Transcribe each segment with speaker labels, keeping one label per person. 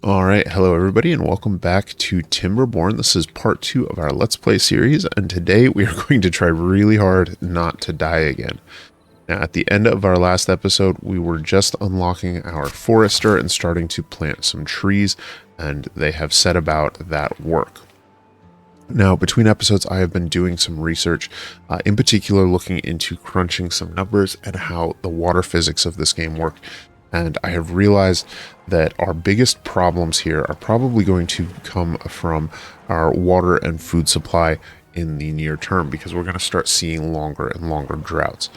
Speaker 1: All right, hello everybody, and welcome back to Timberborn. This is part 2 of our Let's Play series, and today we are going to try really hard not to die again. Now, at the end of our last episode, we were just unlocking our forester and starting to plant some trees, and they have set about that work. Now, between episodes, I have been doing some research, in particular looking into crunching some numbers and how the water physics of this game work. And I have realized that our biggest problems here are probably going to come from our water and food supply in the near term, because we're going to start seeing longer and longer droughts.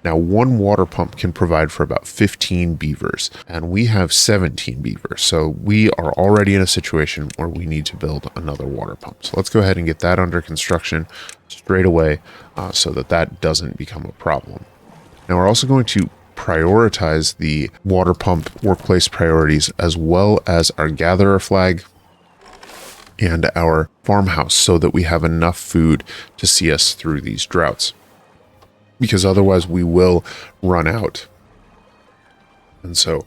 Speaker 1: Now, one water pump can provide for about 15 beavers, and we have 17 beavers. So we are already in a situation where we need to build another water pump. So let's go ahead and get that under construction straight away so that doesn't become a problem. Now, we're also going to prioritize the water pump workplace priorities, as well as our gatherer flag and our farmhouse, so that we have enough food to see us through these droughts, because otherwise we will run out. And so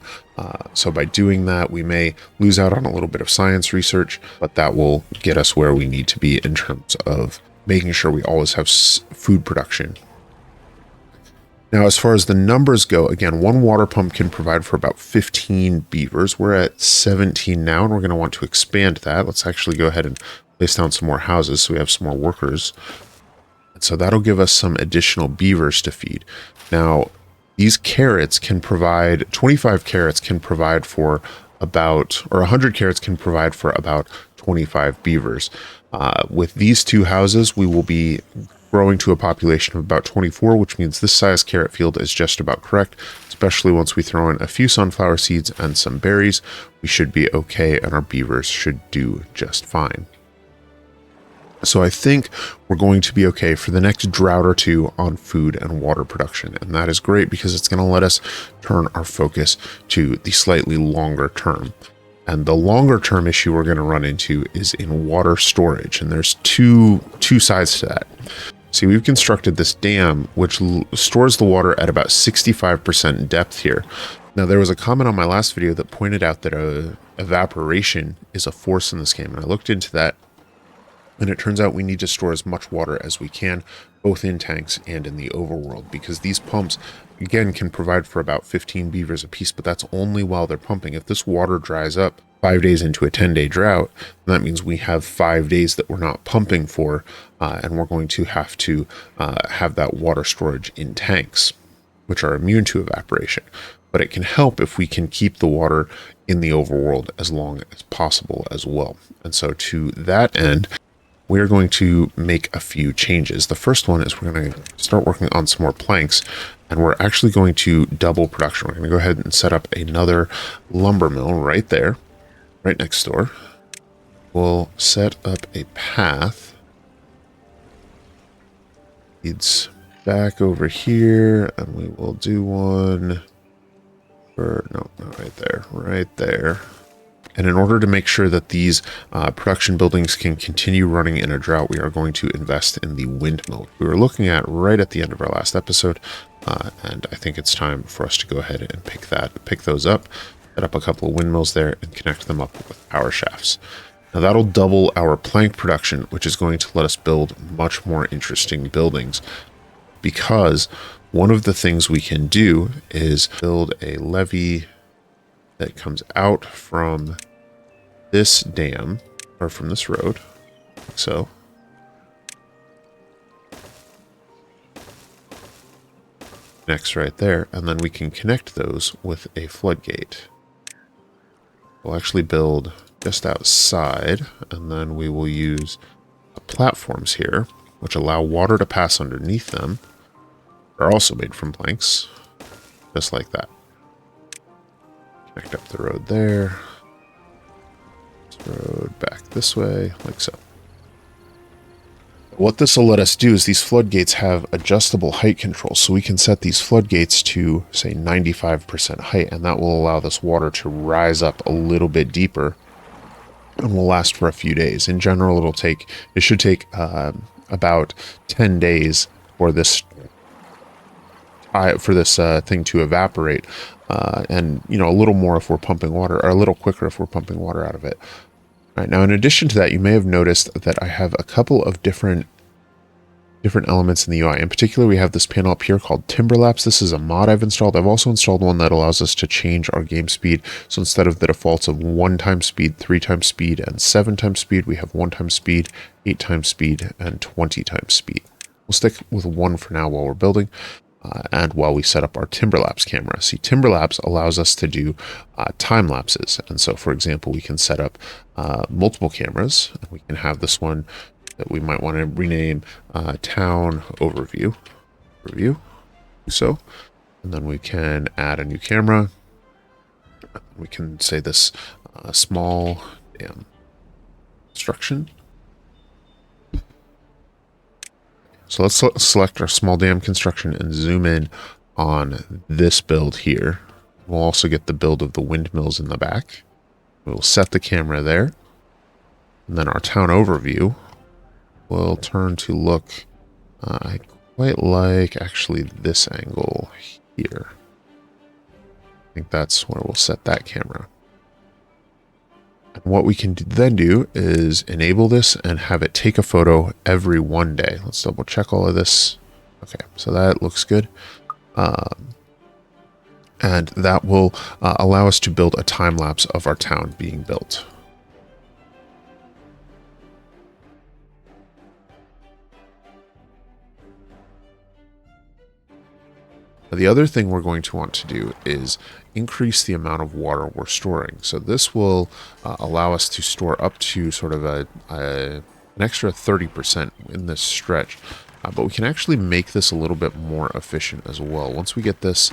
Speaker 1: by doing that, we may lose out on a little bit of science research, but that will get us where we need to be in terms of making sure we always have food production. Now, as far as the numbers go, again, one water pump can provide for about 15 beavers. We're at 17 now, and we're going to want to expand that. Let's actually go ahead and place down some more houses so we have some more workers. And so that'll give us some additional beavers to feed. Now, these carrots can provide, 25 carrots can provide for about, or 100 carrots can provide for about 25 beavers. With these two houses, we will be growing to a population of about 24, which means this size carrot field is just about correct, especially once we throw in a few sunflower seeds and some berries. We should be okay, and our beavers should do just fine. So I think we're going to be okay for the next drought or two on food and water production, and that is great because it's going to let us turn our focus to the slightly longer term. And the longer term issue we're going to run into is in water storage, and there's two sides to that. See, we've constructed this dam which stores the water at about 65% depth here. Now, there was a comment on my last video that pointed out that evaporation is a force in this game, and I looked into that, and it turns out we need to store as much water as we can, both in tanks and in the overworld, because these pumps, again, can provide for about 15 beavers a piece, but that's only while they're pumping. If this water dries up 5 days into a 10-day drought, that means we have 5 days that we're not pumping for, and we're going to have that water storage in tanks, which are immune to evaporation. But it can help if we can keep the water in the overworld as long as possible as well. And so to that end, we're going to make a few changes. The first one is we're going to start working on some more planks, and we're actually going to double production. We're going to go ahead and set up another lumber mill right there, right next door. We'll set up a path. Leads back over here, and we will do one for, no, right there. And in order to make sure that these production buildings can continue running in a drought, we are going to invest in the windmill we were looking at right at the end of our last episode. And I think it's time for us to go ahead and pick those up, set up a couple of windmills there, and connect them up with power shafts. Now, that'll double our plank production, which is going to let us build much more interesting buildings, because one of the things we can do is build a levee that comes out from this dam, or from this road, like so. Next right there, and then we can connect those with a floodgate. We'll actually build just outside, and then we will use platforms here, which allow water to pass underneath them. They're also made from planks, just like that. Connect up the road there. This road back this way, like so. What this will let us do is these floodgates have adjustable height control, so we can set these floodgates to, say, 95% height, and that will allow this water to rise up a little bit deeper and will last for a few days. In general, it should take about 10 days for this thing to evaporate, and a little more if we're pumping water, or a little quicker if we're pumping water out of it. All right, now in addition to that, you may have noticed that I have a couple of different elements in the UI. In particular, we have this panel up here called Timberlaps. This is a mod I've installed. I've also installed one that allows us to change our game speed. So instead of the defaults of 1 times speed, 3 times speed, and 7 times speed, we have 1 times speed, 8 times speed, and 20 times speed. We'll stick with 1 for now while we're building. And while we set up our Timberlapse camera. See, Timberlapse allows us to do time lapses. And so, for example, we can set up multiple cameras. We can have this one that we might want to rename Town Overview. So, and then we can add a new camera. We can say this small dam construction. So let's select our small dam construction and zoom in on this build here. We'll also get the build of the windmills in the back. We'll set the camera there. And then our town overview will turn to look, I quite like actually this angle here. I think that's where we'll set that camera. And what we can then do is enable this and have it take a photo every 1 day. Let's double check all of this. Okay, so that looks good. And that will allow us to build a time lapse of our town being built. The other thing we're going to want to do is increase the amount of water we're storing. So this will allow us to store up to sort of an extra 30% in this stretch. But we can actually make this a little bit more efficient as well. Once we get this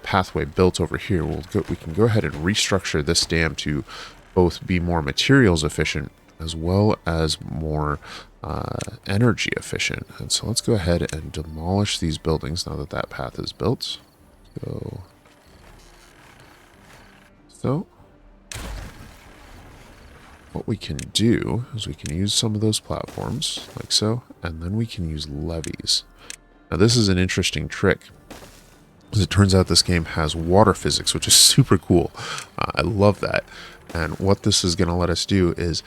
Speaker 1: pathway built over here, we can go ahead and restructure this dam to both be more materials efficient as well as more energy efficient. And so let's go ahead and demolish these buildings now that that path is built. So what we can do is we can use some of those platforms like so, and then we can use levees. Now this is an interesting trick, as it turns out this game has water physics, which is super cool. I love that. And what this is going to let us do is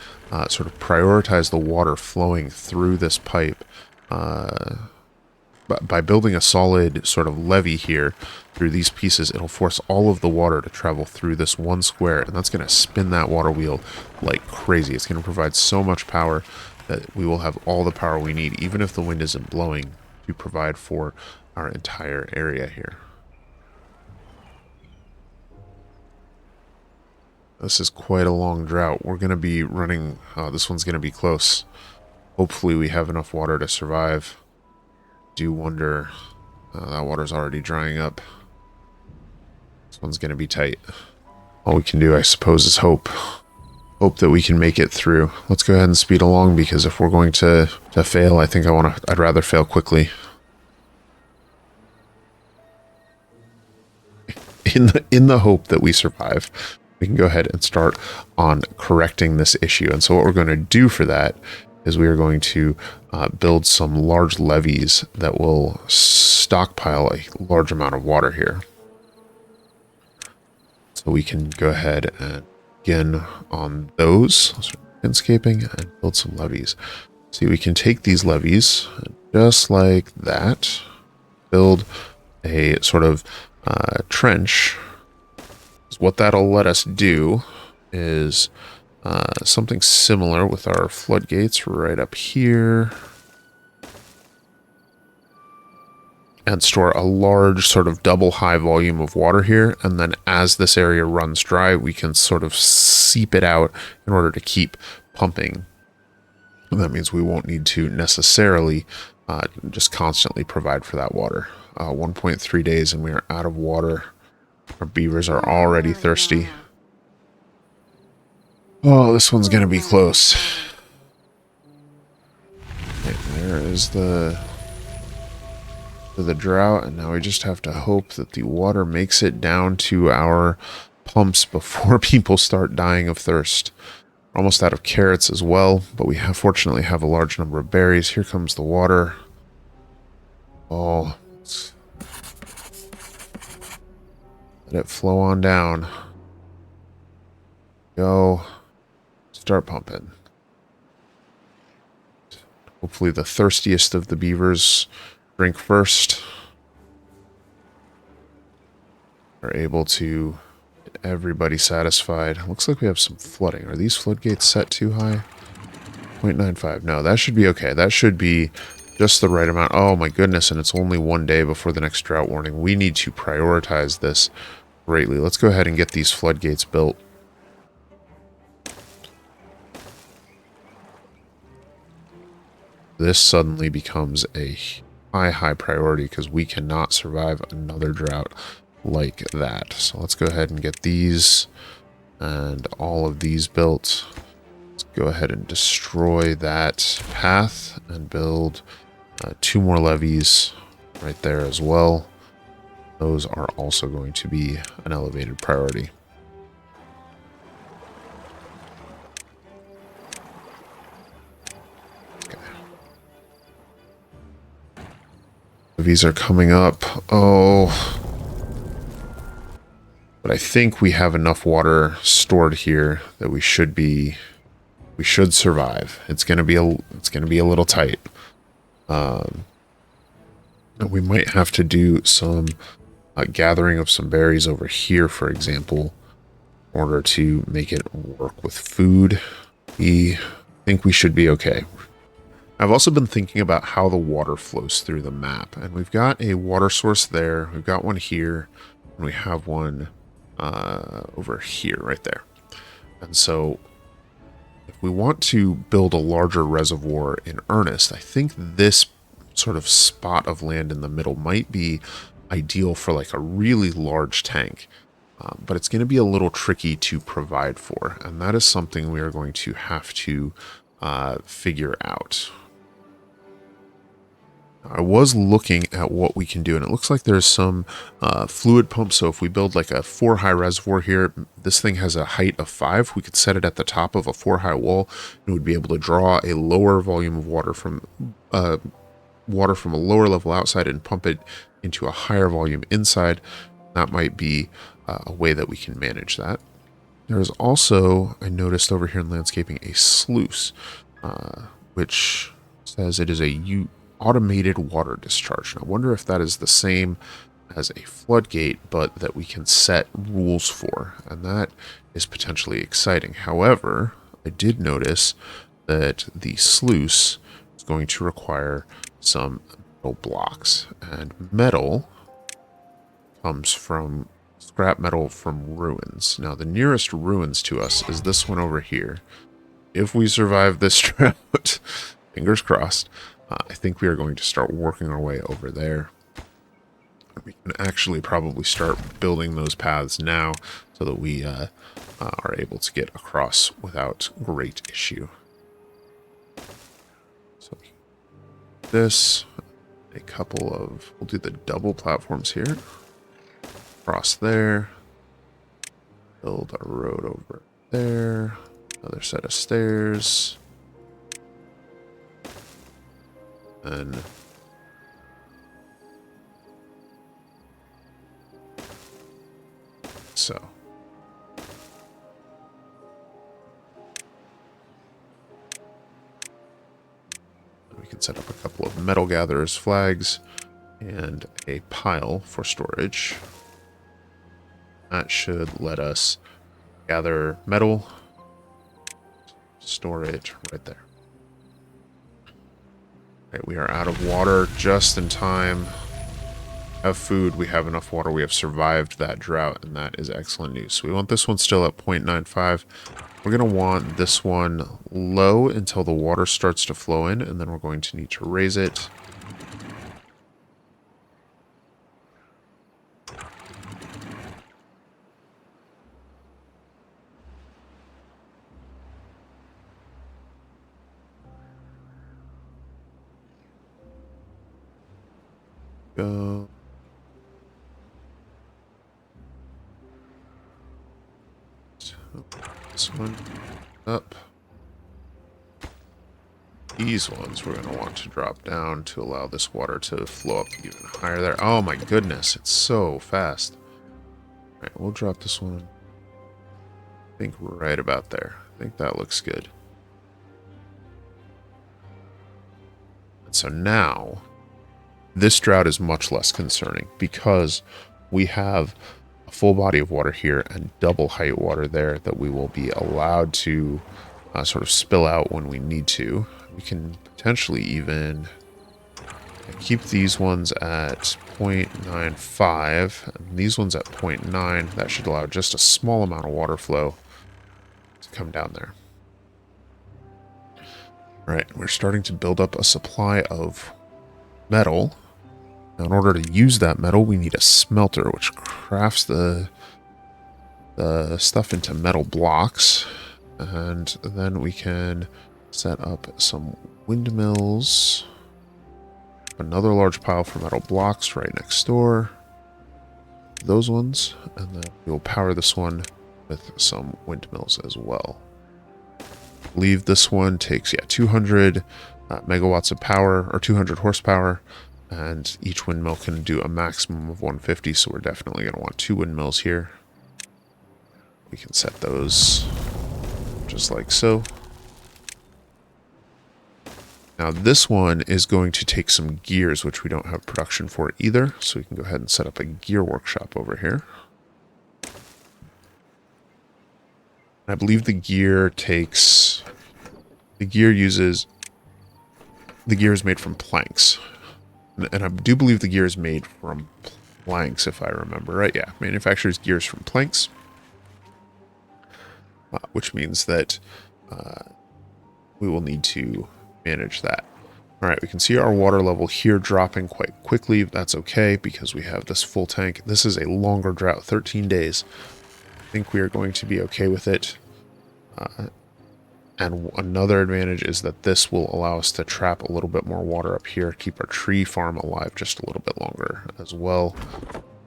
Speaker 1: sort of prioritize the water flowing through this pipe. By building a solid sort of levee here through these pieces, it'll force all of the water to travel through this one square, and that's going to spin that water wheel like crazy. It's going to provide so much power that we will have all the power we need, even if the wind isn't blowing, to provide for our entire area here. This is quite a long drought. We're going to be running... this one's going to be close. Hopefully we have enough water to survive. Do wonder... that water's already drying up. This one's going to be tight. All we can do, I suppose, is hope. Hope that we can make it through. Let's go ahead and speed along, because if we're going to fail, I think I'd rather fail quickly. In the hope that we survive, we can go ahead and start on correcting this issue. And so what we're going to do for that is we are going to build some large levees that will stockpile a large amount of water here. So we can go ahead and begin on those, landscaping, and build some levees. See, we can take these levees, and just like that, build a sort of trench. What that'll let us do is something similar with our floodgates right up here, and store a large sort of double high volume of water here, and then as this area runs dry, we can sort of seep it out in order to keep pumping. And that means we won't need to necessarily just constantly provide for that water. 1.3 days and we are out of water. Our beavers are already thirsty. Oh, this one's gonna be close. Okay, there is the drought, and now we just have to hope that the water makes it down to our pumps before people start dying of thirst. We're almost out of carrots as well, but we fortunately have a large number of berries. Here comes the water. Oh, Let it flow on down. Go. Start pumping. Hopefully the thirstiest of the beavers drink first. Are able to get everybody satisfied. Looks like we have some flooding. Are these floodgates set too high? 0.95. No, that should be okay. That should be just the right amount. Oh my goodness, and it's only one day before the next drought warning. We need to prioritize this greatly. Let's go ahead and get these floodgates built. This suddenly becomes a high priority because we cannot survive another drought like that. So let's go ahead and get these and all of these built. Let's go ahead and destroy that path and build 2 more levees right there as well. Those are also going to be an elevated priority. Levees are coming up. Oh. But I think we have enough water stored here that we should survive. It's gonna be a little tight. We might have to do some gathering of some berries over here, for example, in order to make it work with food. We think we should be okay. I've also been thinking about how the water flows through the map, and we've got a water source there. We've got one here, and we have one over here, right there. And so if we want to build a larger reservoir in earnest, I think this sort of spot of land in the middle might be ideal for like a really large tank. But it's going to be a little tricky to provide for, and that is something we are going to have to figure out. I was looking at what we can do, and it looks like there's some fluid pumps. So if we build like a 4-high reservoir here, this thing has a height of 5. We could set it at the top of a 4-high wall, and we'd be able to draw a lower volume of water from a lower level outside and pump it into a higher volume inside. That might be a way that we can manage that. There is also, I noticed over here in landscaping, a sluice, which says it is a automated water discharge. And I wonder if that is the same as a floodgate, but that we can set rules for, and that is potentially exciting. However, I did notice that the sluice is going to require some metal blocks, and metal comes from scrap metal from ruins. Now, the nearest ruins to us is this one over here. If we survive this drought, fingers crossed, I think we are going to start working our way over there. We can actually probably start building those paths now so that we are able to get across without great issue. So this, a couple of, we'll do the double platforms here. Cross there. Build a road over there. Another set of stairs. And so we can set up a couple of metal gatherers flags and a pile for storage. That should let us gather metal, store it right there. Right, we are out of water just in time. Have food, we have enough water, we have survived that drought, and that is excellent news. So we want this one still at 0.95. We're going to want this one low until the water starts to flow in, and then we're going to need to raise it. Go. This one up. These ones we're going to want to drop down to allow this water to flow up even higher there. Oh my goodness, it's so fast. Alright, we'll drop this one, I think, right about there. I think that looks good. And so now, this drought is much less concerning because we have a full body of water here and double height water there that we will be allowed to sort of spill out when we need to. We can potentially even keep these ones at 0.95 and these ones at 0.9. That should allow just a small amount of water flow to come down there. All right, we're starting to build up a supply of metal. Now, in order to use that metal, we need a smelter, which crafts the stuff into metal blocks. And then we can set up some windmills. Another large pile for metal blocks right next door. Those ones. And then we'll power this one with some windmills as well. I believe this one takes, 200 megawatts of power, or 200 horsepower. And each windmill can do a maximum of 150, so we're definitely going to want 2 windmills here. We can set those just like so. Now this one is going to take some gears, which we don't have production for either, so we can go ahead and set up a gear workshop over here. I believe the gear is made from planks. And I do believe the gear is made from planks, if I remember right. Yeah, manufactures gears from planks. Which means that we will need to manage that. All right, we can see our water level here dropping quite quickly. That's okay because we have this full tank. This is a longer drought, 13 days. I think we are going to be okay with it. And another advantage is that this will allow us to trap a little bit more water up here, keep our tree farm alive just a little bit longer as well.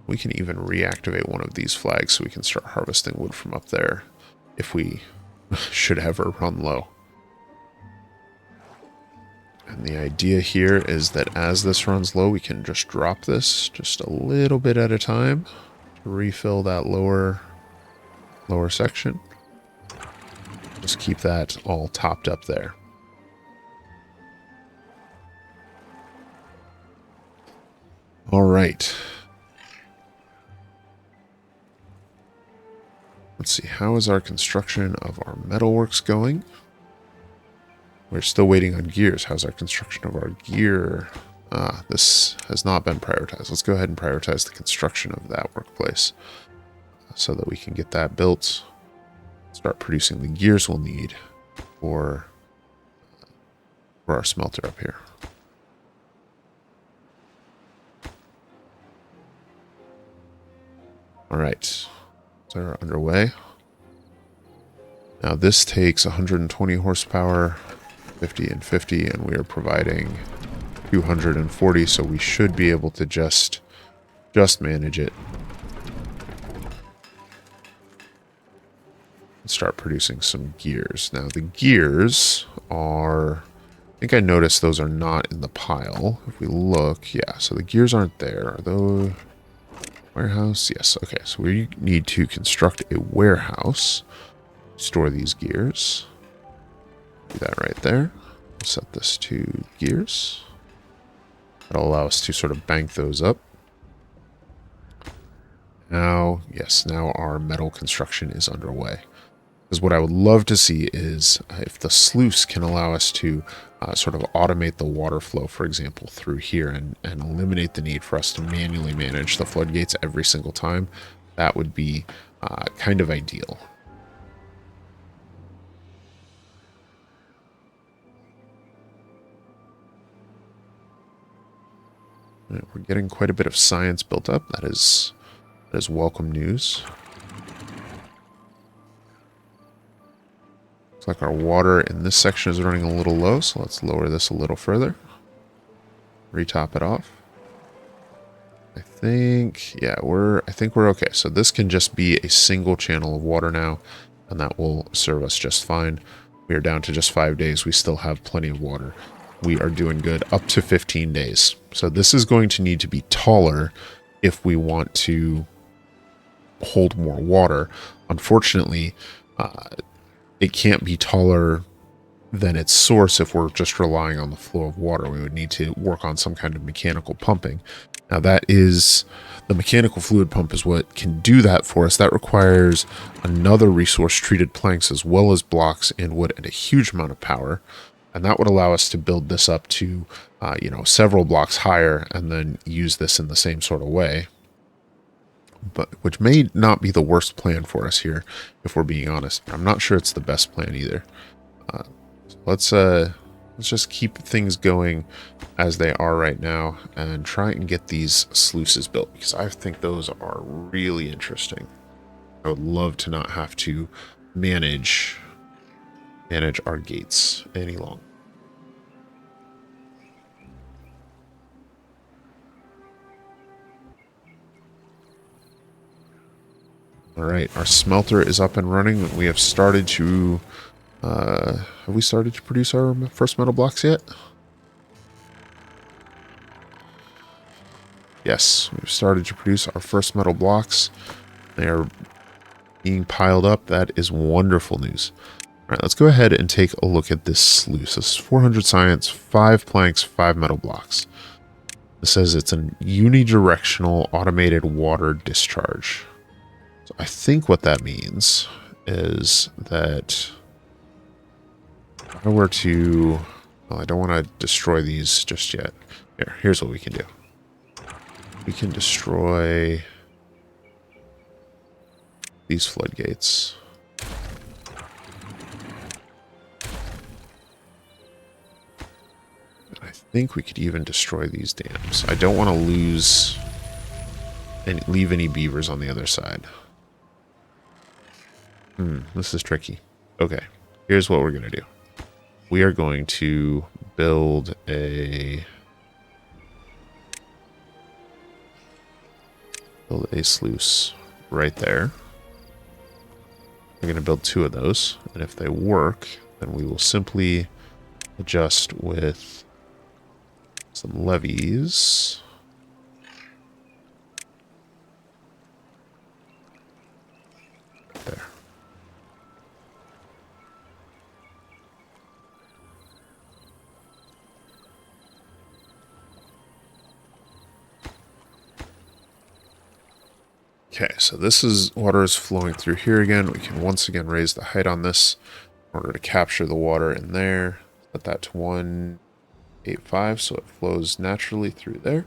Speaker 1: We can even reactivate one of these flags so we can start harvesting wood from up there if we should ever run low. And the idea here is that as this runs low, we can just drop this just a little bit at a time to refill that lower section. Just keep that all topped up there. All right. Let's see, how is our construction of our metalworks going? We're still waiting on gears. How's our construction of our gear? This has not been prioritized. Let's go ahead and prioritize the construction of that workplace so that we can get that built. Start producing the gears we'll need for our smelter up here. All right, so we're underway. Now this takes 120 horsepower, 50 and 50, and we are providing 240, so we should be able to just manage it. Start producing some gears. Now the gears are, I think I noticed those are not in the pile. If we look, yeah, so the gears aren't there. Are those warehouse? Yes, okay, so we need to construct a warehouse, store these gears. Do that right there. Set this to gears. That'll allow us to sort of bank those up. Now, yes, now our metal construction is underway. Because what I would love to see is if the sluice can allow us to sort of automate the water flow, for example, through here and eliminate the need for us to manually manage the floodgates every single time, that would be kind of ideal. We're getting quite a bit of science built up. That is welcome news. Looks like our water in this section is running a little low, so let's lower this a little further. Retop it off. I think we're okay. So this can just be a single channel of water now, and that will serve us just fine. We are down to just 5 days. We still have plenty of water. We are doing good up to 15 days. So this is going to need to be taller if we want to hold more water. Unfortunately, it can't be taller than its source if we're just relying on the flow of water. We would need to work on some kind of mechanical pumping. Now that is, the mechanical fluid pump is what can do that for us. That requires another resource, treated planks, as well as blocks and wood, and a huge amount of power. And that would allow us to build this up to, several blocks higher and then use this in the same sort of way. But which may not be the worst plan for us here, if we're being honest. I'm not sure it's the best plan either. Let's just keep things going as they are right now and try and get these sluices built, because I think those are really interesting. I would love to not have to manage our gates any longer. All right, our smelter is up and running. We have started to have we started to produce our first metal blocks yet? Yes, we've started to produce our first metal blocks. They are being piled up. That is wonderful news. All right, let's go ahead and take a look at this sluice. This is 400 science, 5 planks, 5 metal blocks. It says it's a unidirectional automated water discharge. So I think what that means is that if I were to... Well, I don't want to destroy these just yet. Here's what we can do. We can destroy these floodgates. And I think we could even destroy these dams. I don't want to lose and leave any beavers on the other side. This is tricky. Okay, here's what we're going to do. We are going to build a sluice right there. We're going to build 2 of those, and if they work, then we will simply adjust with some levees. Right there. Okay, so this is water is flowing through here again. We can once again raise the height on this in order to capture the water in there. Set that to 185 so it flows naturally through there.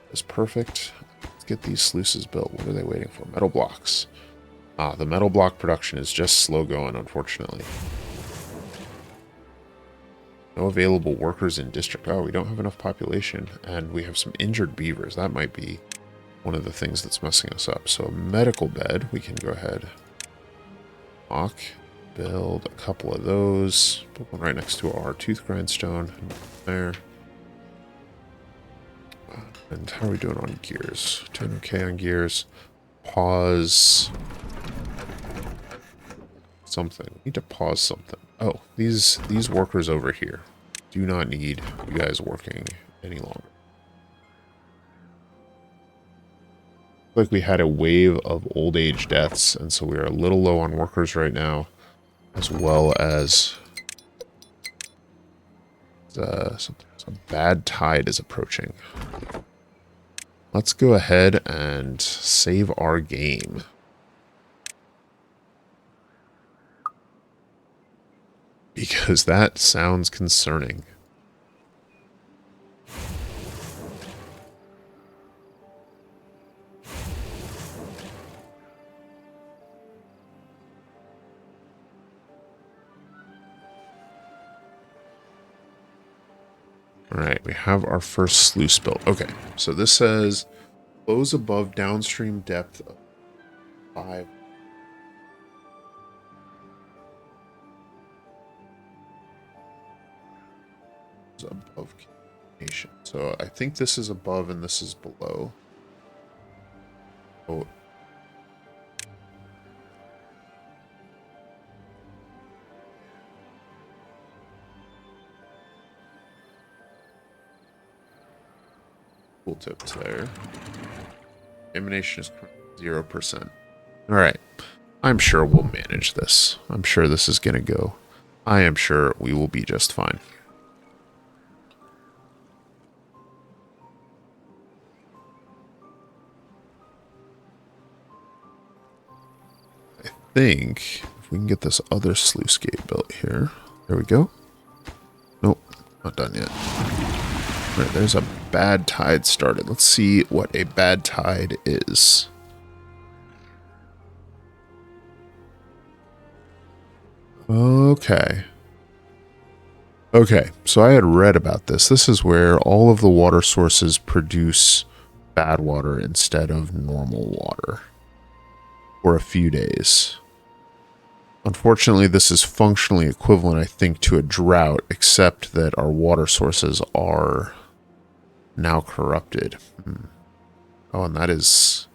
Speaker 1: That's perfect. Let's get these sluices built. What are they waiting for? Metal blocks. The metal block production is just slow going, unfortunately. No available workers in district. Oh, we don't have enough population, and we have some injured beavers. That might be one of the things that's messing us up. So a medical bed, we can go ahead, build a couple of those, put one right next to our tooth grindstone there. And how are we doing on gears? Doing okay on gears. Pause something. We need to pause something. Oh, these workers over here do not need you guys working any longer. Like we had a wave of old age deaths, and so we are a little low on workers right now, as well as a bad tide is approaching. Let's go ahead and save our game. Because that sounds concerning. Alright, we have our first sluice built. Okay, so this says flows above downstream depth of 5. Above communication. So I think this is above and this is below. Oh. Cool tips there. Emanation is 0%. All right. I'm sure we'll manage this. I'm sure this is going to go. I am sure we will be just fine. I think if we can get this other sluice gate built here. There we go. Nope, not done yet. All right, there's a bad tide started. Let's see what a bad tide is. Okay. Okay, so I had read about this. This is where all of the water sources produce bad water instead of normal water for a few days. Unfortunately, this is functionally equivalent, I think, to a drought, except that our water sources are now corrupted. Oh, and that is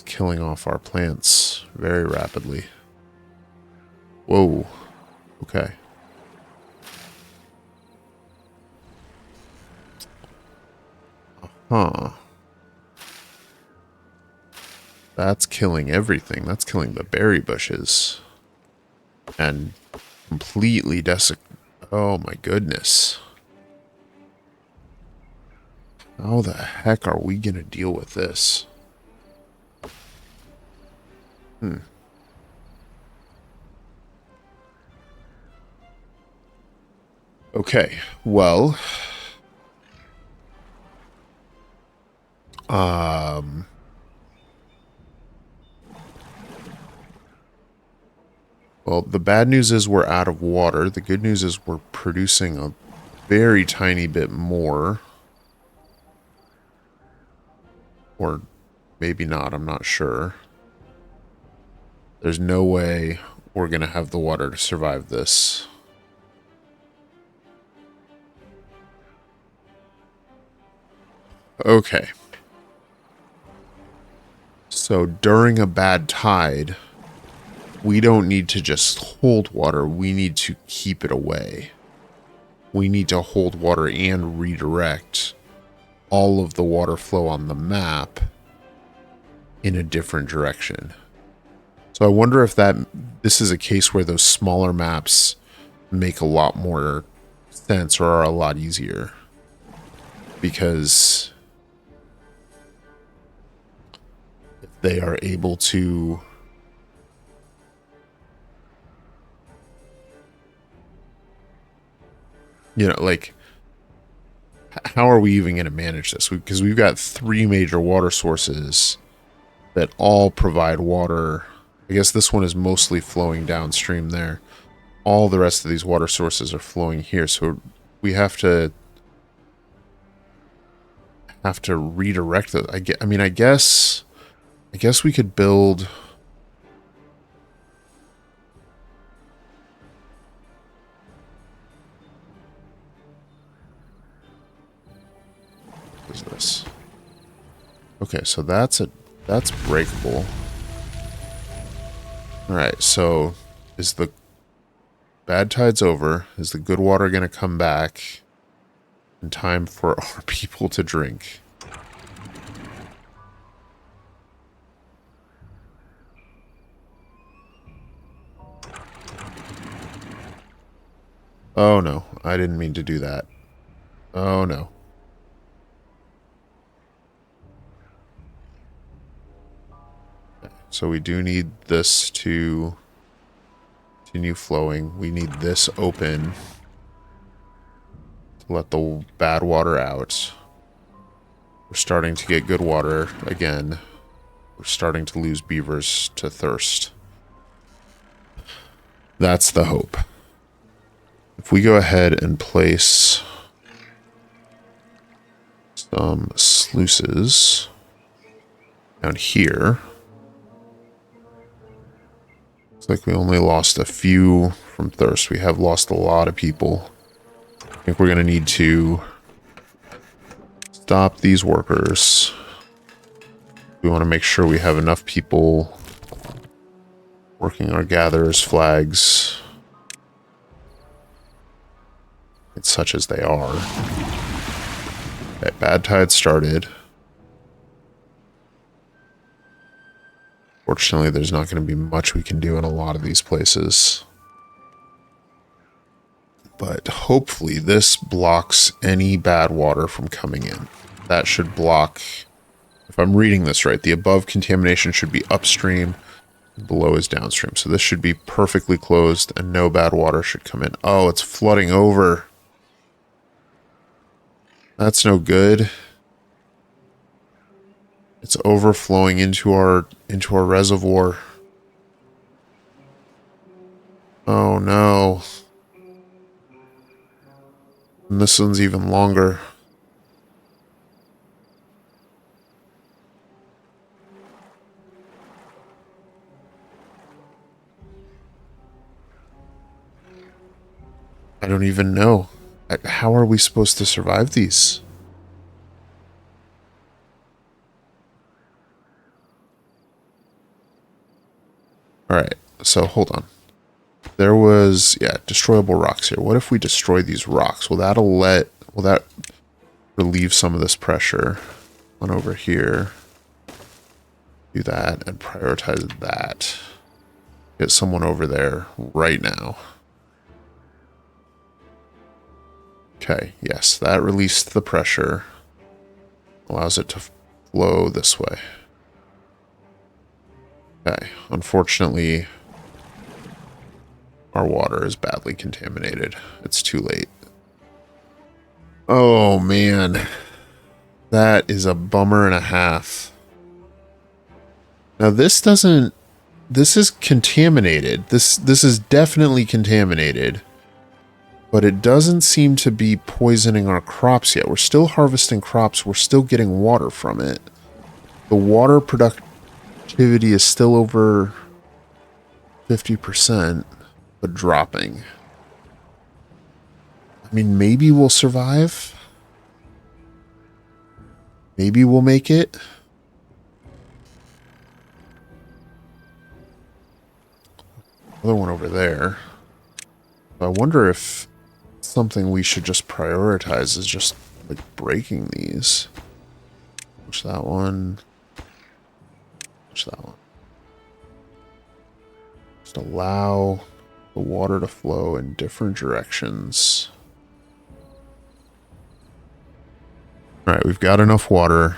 Speaker 1: killing off our plants very rapidly. Whoa. Okay. Huh. That's killing everything. That's killing the berry bushes. And completely Oh my goodness. How the heck are we gonna deal with this? Okay, well... Well, the bad news is we're out of water. The good news is we're producing a very tiny bit more. Or maybe not, I'm not sure. There's no way we're going to have the water to survive this. Okay. So during a bad tide, we don't need to just hold water, we need to keep it away. We need to hold water and redirect all of the water flow on the map in a different direction. So I wonder if this is a case where those smaller maps make a lot more sense or are a lot easier. Because if they are able to... You know, like, how are we even going to manage this? Because we've got 3 major water sources that all provide water. I guess this one is mostly flowing downstream there. All the rest of these water sources are flowing here, so we have to redirect those. I guess we could build... What is this? Okay, so that's breakable. Alright, so is the bad tide's over? Is the good water going to come back in time for our people to drink? Oh no, I didn't mean to do that. Oh no. So we do need this to continue flowing. We need this open to let the bad water out. We're starting to get good water again. We're starting to lose beavers to thirst. That's the hope. If we go ahead and place some sluices down here... Looks like we only lost a few from thirst. We have lost a lot of people. I think we're going to need to stop these workers. We want to make sure we have enough people working our gatherers' flags. It's such as they are. Okay, bad tide started. Fortunately, there's not going to be much we can do in a lot of these places. But hopefully this blocks any bad water from coming in. That should block, if I'm reading this right, the above contamination should be upstream, below is downstream. So this should be perfectly closed and no bad water should come in. Oh, it's flooding over. That's no good. It's overflowing into our reservoir. Oh no. And this one's even longer. I don't even know. How are we supposed to survive these? Alright, so hold on. There was, yeah, destroyable rocks here. What if we destroy these rocks? Will that relieve some of this pressure? On over here. Do that and prioritize that. Get someone over there right now. Okay, yes, that released the pressure. Allows it to flow this way. Okay, unfortunately, our water is badly contaminated. It's too late. Oh, man. That is a bummer and a half. Now, this doesn't... This is contaminated. This is definitely contaminated. But it doesn't seem to be poisoning our crops yet. We're still harvesting crops. We're still getting water from it. The water productivity is still over 50%, but dropping. I mean, maybe we'll survive. Maybe we'll make it. Another one over there. I wonder if something we should just prioritize is just like breaking these. Push that one. Push that one. Just allow the water to flow in different directions. Alright, we've got enough water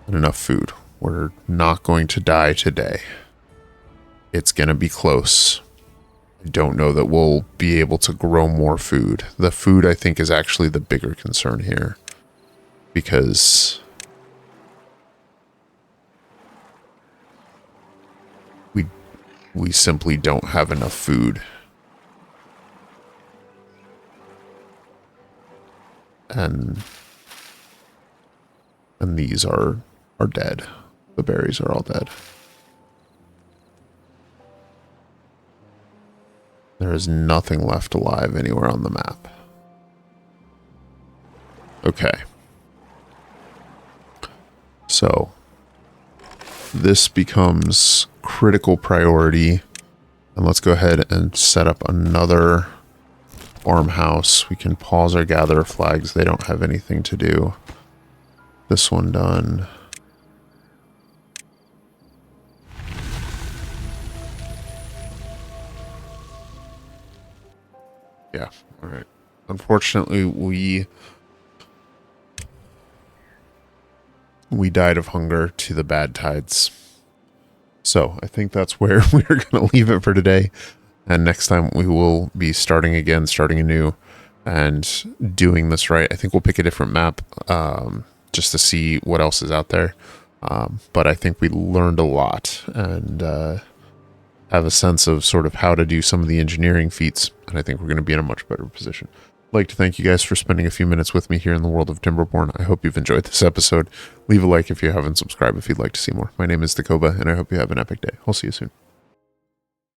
Speaker 1: and enough food. We're not going to die today. It's going to be close. I don't know that we'll be able to grow more food. The food, I think, is actually the bigger concern here. Because we simply don't have enough food. And these are dead. The berries are all dead. There is nothing left alive anywhere on the map. Okay. So, this becomes critical priority. And let's go ahead and set up another farmhouse. We can pause our gatherer flags. They don't have anything to do. This one done. Yeah, all right. Unfortunately, we died of hunger to the bad tides. So I think that's where we're going to leave it for today. And next time we will be starting again, starting anew, and doing this right. I think we'll pick a different map just to see what else is out there. But I think we learned a lot and have a sense of sort of how to do some of the engineering feats. And I think we're going to be in a much better position. I'd like to thank you guys for spending a few minutes with me here in the world of Timberborn. I hope you've enjoyed this episode. Leave a like if you haven't, subscribe if you'd like to see more. My name is Dakoba, and I hope you have an epic day. I'll see you soon.